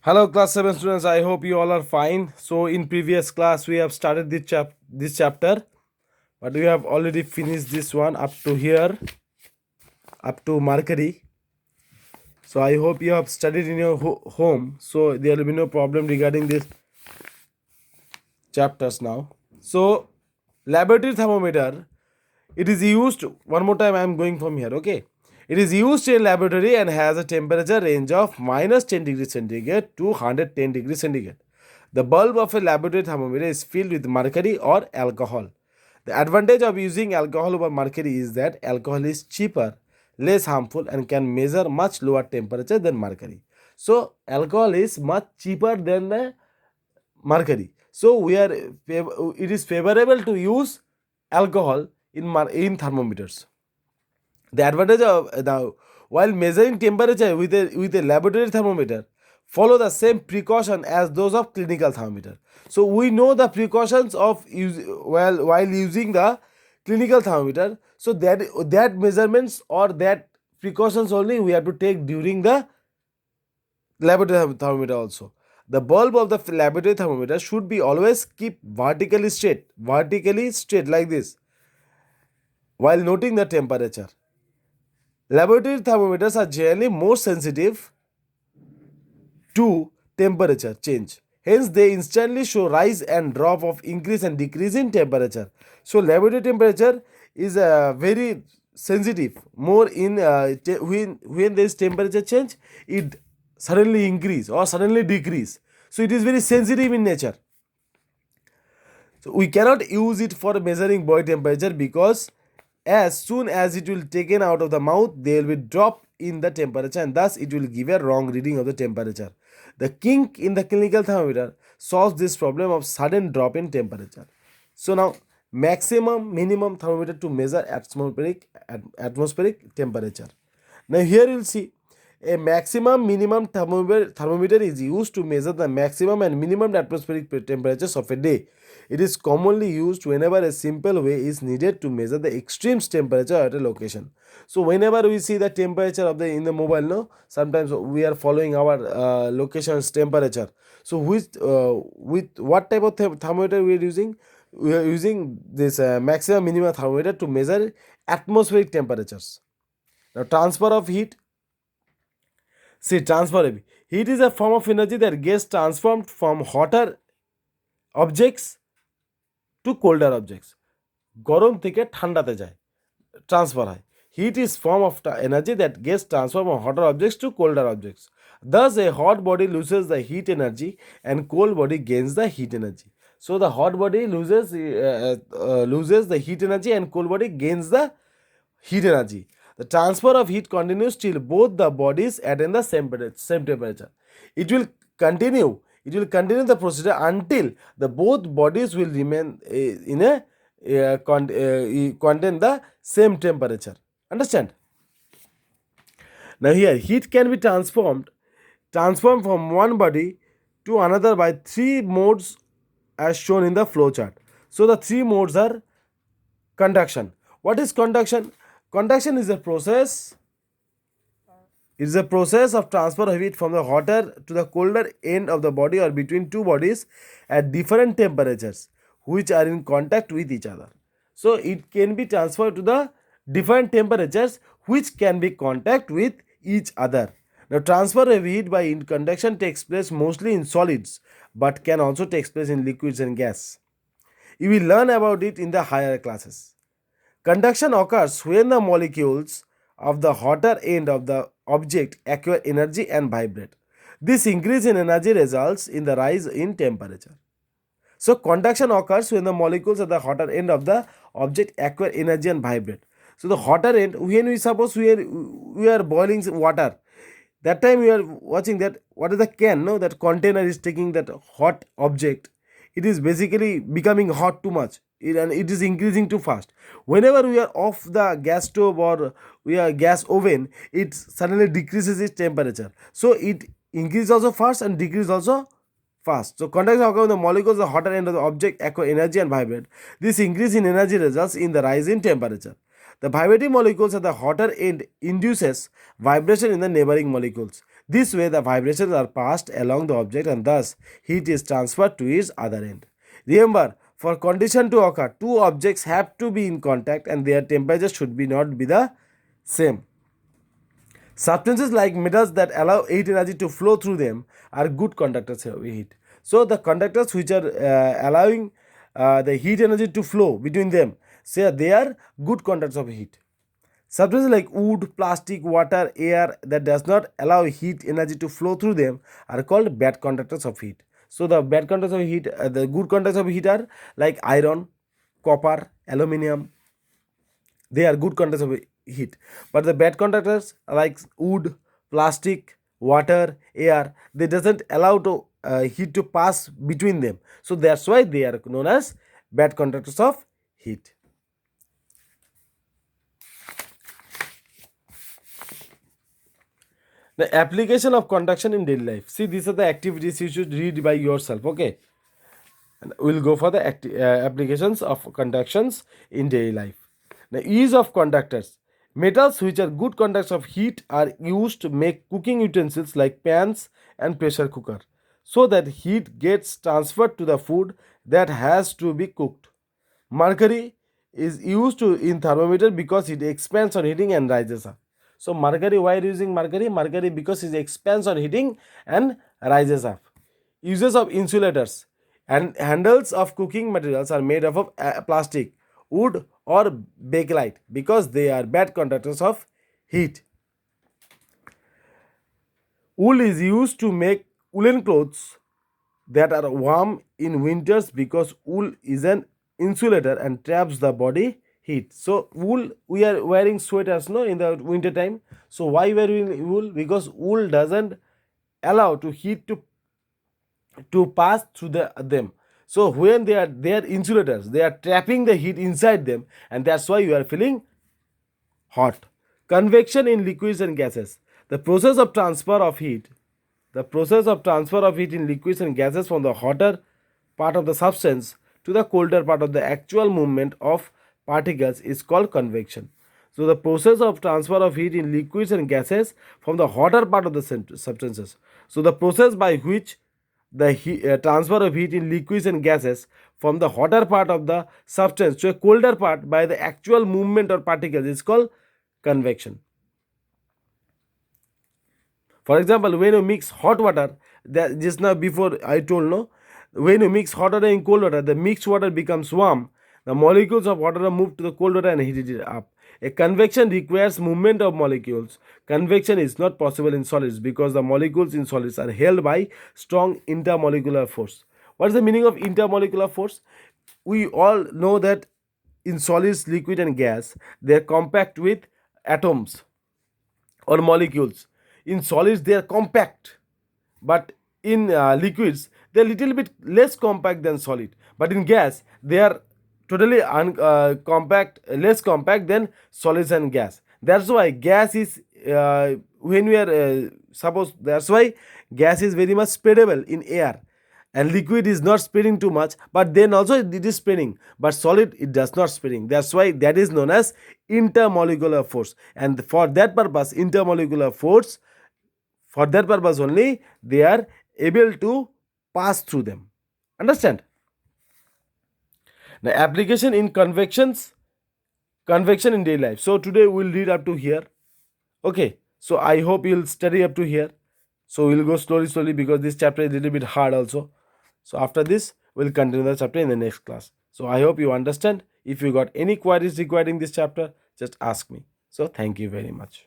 Hello, class 7 students. I hope you all are fine. So, in previous class, we have started this chapter, but we have already finished this one up to here, up to Mercury. So, I hope you have studied in your home. So, there will be no problem regarding these chapters now. So, laboratory thermometer, it is used, one more time I am going from here, okay. It is used in laboratory and has a temperature range of minus 10 degrees centigrade to 110 degrees centigrade. The bulb of a laboratory thermometer is filled with mercury or alcohol. The advantage of using alcohol over mercury is that alcohol is cheaper, less harmful, and can measure much lower temperature than mercury. So, alcohol is much cheaper than the mercury. So, it is favorable to use alcohol in thermometers. The advantage of the while measuring temperature with a laboratory thermometer, follow the same precaution as those of clinical thermometer. So we know the precautions of while using the clinical thermometer. So that measurements or that precautions only we have to take during the laboratory thermometer also. The bulb of the laboratory thermometer should be always keep vertically straight like this while noting the temperature. Laboratory thermometers are generally more sensitive to temperature change. Hence, they instantly show rise and drop of increase and decrease in temperature. So, laboratory temperature is very sensitive. More in when there is temperature change, it suddenly increase or suddenly decrease. So, it is very sensitive in nature. So, we cannot use it for measuring body temperature because as soon as it will taken out of the mouth, there will be drop in the temperature and thus it will give a wrong reading of the temperature. The kink in the clinical thermometer solves this problem of sudden drop in temperature. So now maximum minimum thermometer to measure atmospheric temperature. Now here you will see a maximum minimum thermometer is used to measure the maximum and minimum atmospheric temperatures of a day. It is commonly used whenever a simple way is needed to measure the extreme temperature at a location. So whenever we see the temperature of the in the mobile, no, sometimes we are following our location's temperature. So with what type of thermometer we are using? We are using this maximum minimum thermometer to measure atmospheric temperatures. Now transfer of heat. See, transfer of heat is a form of energy that gets transformed from hotter objects to colder objects. গরম থেকে ঠান্ডাতে যায়, transfer হয়. Heat is form of energy that gets transformed from hotter objects to colder objects. Thus, a hot body loses the heat energy and cold body gains the heat energy. So, the hot body loses the heat energy and cold body gains the heat energy. The transfer of heat continues till both the bodies attain the same temperature. It will continue. It will continue the procedure until the both bodies will remain in a contain the same temperature. Understand? Now here heat can be transformed from one body to another by three modes as shown in the flow chart. So the three modes are conduction. What is conduction? Conduction is a process. It is a process of transfer of heat from the hotter to the colder end of the body or between two bodies at different temperatures which are in contact with each other. So it can be transferred to the different temperatures which can be contact with each other. Now transfer of heat by conduction takes place mostly in solids but can also take place in liquids and gas. You will learn about it in the higher classes. Conduction occurs when the molecules of the hotter end of the object acquire energy and vibrate. This increase in energy results in the rise in temperature. So, conduction occurs when the molecules at the hotter end of the object acquire energy and vibrate. So, the hotter end, when we suppose we are boiling water, that time we are watching that what is the can, no, that container is taking that hot object. It is basically becoming hot too much and it is increasing too fast. Whenever we are off the gas stove or we are gas oven, it suddenly decreases its temperature. So it increases also fast and decreases also fast. So conduction occurs when the molecules at the hotter end of the object acquire energy and vibrate. This increase in energy results in the rise in temperature. The vibrating molecules at the hotter end induces vibration in the neighboring molecules. This way, the vibrations are passed along the object and thus heat is transferred to its other end. Remember, for condition to occur, two objects have to be in contact and their temperature should be not be the same. Substances like metals that allow heat energy to flow through them are good conductors of heat. So the conductors which are allowing the heat energy to flow between them, say they are good conductors of heat. Substances like wood, plastic, water, air that does not allow heat energy to flow through them are called bad conductors of heat. So the bad conductors of heat, the good conductors of heat are like iron, copper, aluminium. They are good conductors of heat. But the bad conductors like wood, plastic, water, air, they doesn't allow to heat to pass between them. So that's why they are known as bad conductors of heat. The application of conduction in daily life. See, these are the activities you should read by yourself. Okay, and we'll go for the applications of conductions in daily life. The use of conductors. Metals which are good conductors of heat are used to make cooking utensils like pans and pressure cooker, so that heat gets transferred to the food that has to be cooked. Mercury is used in thermometer because it expands on heating and rises up. So mercury, why are you using mercury? Mercury because it expands on heating and rises up. Uses of insulators and handles of cooking materials are made up of plastic, wood or bakelite because they are bad conductors of heat. Wool is used to make woolen clothes that are warm in winters because wool is an insulator and traps the body heat. So wool, we are wearing sweaters no in the winter time. So why wearing wool? Because wool doesn't allow to heat to pass through them. So when they are insulators, they are trapping the heat inside them, and that's why you are feeling hot. Convection in liquids and gases. The process of transfer of heat. The process of transfer of heat in liquids and gases from the hotter part of the substance to the colder part of the actual movement of particles is called convection. So the process of transfer of heat in liquids and gases from the hotter part of the substances. So the process by which the transfer of heat in liquids and gases from the hotter part of the substance to a colder part by the actual movement of particles is called convection. For example, when you mix hot water, that just now before I told no, when you mix hot water and cold water, the mixed water becomes warm. The molecules of water are moved to the cold water and heated it up. A convection requires movement of molecules. Convection is not possible in solids because the molecules in solids are held by strong intermolecular force. What is the meaning of intermolecular force? We all know that in solids, liquid and gas, they are compact with atoms or molecules. In solids, they are compact, but in liquids, they are little bit less compact than solid. But in gas, they are totally compact, less compact than solids and gas. That's why gas is when we are suppose that's why gas is very much spreadable in air, and liquid is not spreading too much, but then also it is spreading, but solid it does not spreading. That's why that is known as intermolecular force, and for that purpose intermolecular force, for that purpose only they are able to pass through them. Understand? The application in convection in daily life. So today we'll read up to here. Okay, so I hope you'll study up to here. So we'll go slowly because this chapter is a little bit hard also. So after this we'll continue the chapter in the next class. So I hope you understand. If you got any queries regarding this chapter, just ask me. So thank you very much.